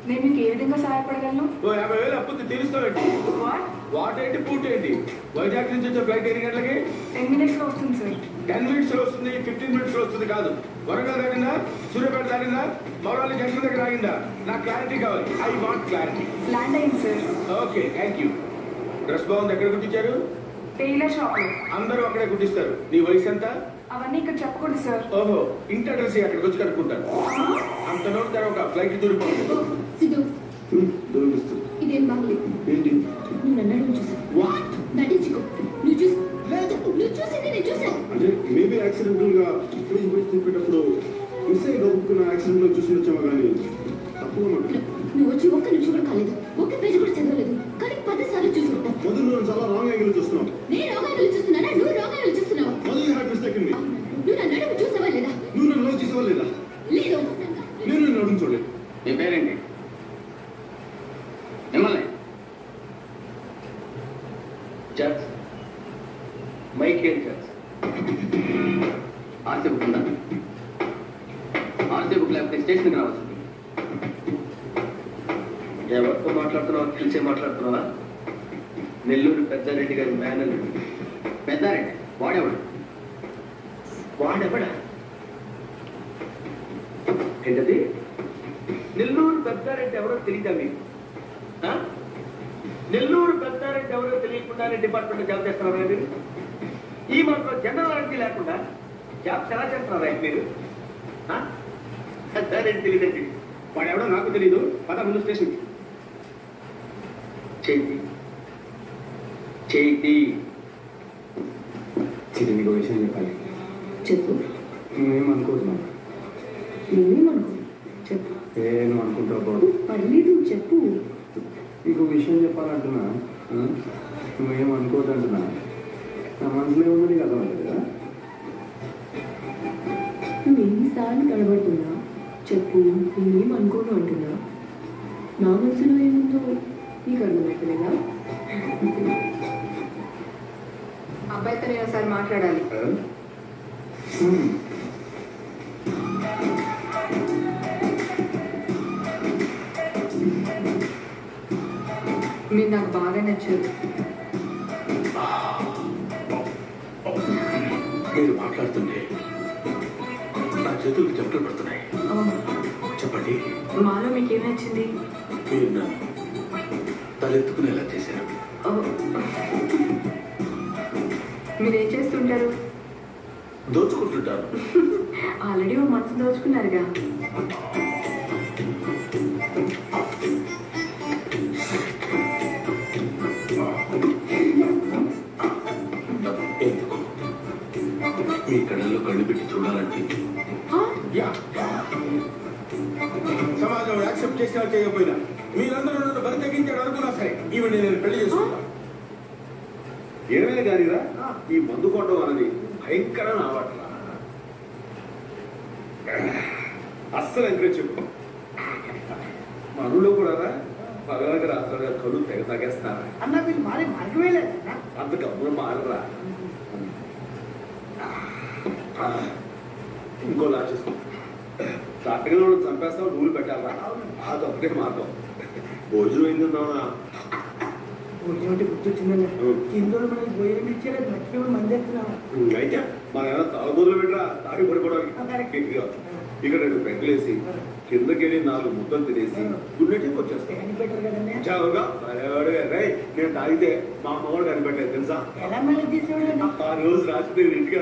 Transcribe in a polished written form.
నేను మీకు ఏ విధంగా సహాయపడగలను? 50,000 అప్పు తీరుస్తానండి. వాట్ ఏంటి పూట్ ఏంటి? వైజాగ్ నుంచి వచ్చే ఫ్లైట్ ఎన్ని గంటలకి? 10 minutes లో వస్తుంది సార్. 10 minutes లో వస్తుంది, 15 minutes లో వస్తుంది కాదు. వరంగల్ దానిందా, సూర్యాపేట దానిందా, మౌరాలి జంక్షన్ దగ్గర ఆగిందా? నాకు క్లారిటీ కావాలి. I want clarity. ల్యాండ్ అయింది sir. Okay, thank you. Dress బాగుంది. ఎక్కడ కుట్టించారు? టైలర్ షాప్ లో. అందరూ అక్కడే కుట్టిస్తారు. నీ వయసు ఎంత? అవన్నీ ఇక్కడ చెప్పకూడదు సార్. ఓహో, ఇంటి అడ్రస్ అక్కడికి వచ్చి కనుక్కుంటాను. అంత నోట్ తర్వాత ఫ్లైట్ దూరిపోతుంది. ఇదేం బాగలేదు. ఏంటి? నువ్వు నన్ను చూసావు. నటించుకో. నువ్వు చూసింది నేను చూసాను. అంటే మేబీ యాక్సిడెంటల్ గా ఫ్రీజ్ పోయి తిప్పేటప్పుడు మిస్ అయ్యి గొప్పకున్న యాక్సిడెంట్ లో చూసి వచ్చాము కానీ తప్పుగా నువ్వు వచ్చి ఒక్క నిమిషం కూడా కాలేదు, ఒక్క పేజీ కూడా చదవలేదు, కానీ 10 సార్లు చూసి ఉంటావు. మొదలు నువ్వు చాలా రాంగ్ యాంగిల్ చూస్తున్నావు. నేను రాంగ్ యాంగిల్ చూస్తున్నానా? నువ్వు రాంగ్ యాంగిల్ చూస్తున్నావు. మొదలు హ్యాపీ మిస్టేక్ ఉంది. నువ్వు నన్ను నడుము చూసావా లేదా? నువ్వు నన్ను లవ్ చేసావా లేదా? లేదు. నేను నిన్ను నడుము చూడలేదు. నీ పేరేంటి? మిమ్మల్ని judge Michael judge. RC book ఉందా? ఆర్సీ బుక్ లేకపోతే స్టేషన్కి రావాల్సింది. ఎవరితో మాట్లాడుతున్నావా? తెలిసే మాట్లాడుతున్నావా? నెల్లూరు పెద్దారెడ్డి గారి మేనల్లుడు. పెద్దారెడ్డి వాడేవాడు. వాడెవడా? ఏంటది? నెల్లూరు పెద్దారెడ్డి ఎవరో తెలియదా మీకు? నెల్లూరు పెద్దారెడ్డి ఎవరో తెలియకుండానే డిపార్ట్మెంట్ జాబ్ చేస్తున్నారా మీరు? ఈ మాత్రం జనరల్ నాలెడ్జ్ లేకుండా జాబ్ ఎలా చేస్తున్నారా మీరు? పెద్దారెడ్డి తెలియదండి. వాడు ఎవడో నాకు తెలీదు. పద ముందు స్టేషన్కి. చేతి చేతి ఇది నీకు విషయం చెప్పాలి. చెప్పు. నువ్వేమనుకుంటున్నావు? నేనేమనుకో. చెప్పు. నువ్వు అనుకుంటావు. పర్లేదు చెప్పు. నీకు విషయం చెప్పాలంటున్నా. నువ్వేమనుకోవద్దంటున్నా. నా మనసులో ఉన్నది కదా కదా. నువ్వు ఎన్నిసార్లు కనబడుతున్నా చెప్పు, నేనేమనుకోను అంటున్నా. నా మనసులో ఏముందో నీకు అర్థమవుతలేదా? అబ్బాయితో నేను ఒకసారి మాట్లాడాలి. మీరు నాకు బాగా నచ్చారు. మీరు మాట్లాడుతుంటే నా చేతులకు చెమటలు పడుతున్నాయి. చెప్పండి, మాలో మీకేం నచ్చింది? మీరు నన్ను తలెత్తుకునేలా చేశారు. మీరేం చేస్తుంటారు? దోచుకుంటుంటారు. ఆల్రెడీ ఓ మనసు దోచుకున్నారుగా. ఎందుకు? మీ కళ్ళల్లో కళ్ళు పెట్టి చూడాలంటే సమాజం యాక్సెప్ట్ చేసినా చేయకపోయినా మీరందరూ నన్ను బరి తగ్గించాడు అనుకున్నా సరే ఈవెన్ నేను పెళ్లి చేసుకుంటా. ఏమైనా కానీరా, ఈ మందు కొట్టడం అనేది భయంకరమైన అలవాట్రా. అస్సలు ఎంకరేజ్ చెప్పు. మనలో కూడా పగలకి రాత్రులుగా కళ్ళు తెగ తాగేస్తారా అన్న? మీరు మారే మార్గమే లేదు. అంత గమ్మున మారరా. ఇంకోలా చేసుకో. డాక్టర్ గారు చంపేస్తావు, నూలు పెట్టాలరా. ఆ తప్పకే మార్గం. భోజనం ఏంటున్నావునా? భోజనం గుర్తొచ్చిందన్న. కిందోళ్ళు మనకి భోజనం ఇచ్చేది మర్చిపోయి మందేస్తున్నాం. అయితే మన ఏమైనా తాగుబోతులు పెట్టరా? తాగి పడిపోవడానికి. ఇక్కడ 2 పెగ్గలేసి కిందకెళ్ళి 4 ముద్దలు తినేసి గుండెకి వచ్చేస్తాను. నేను తాగితే మా అమ్మవాడు కనిపెట్టలేదు తెలుసా? ఎలా మళ్ళీ తీసేవాడు? ఆ రోజు రాత్రి ఇంటికి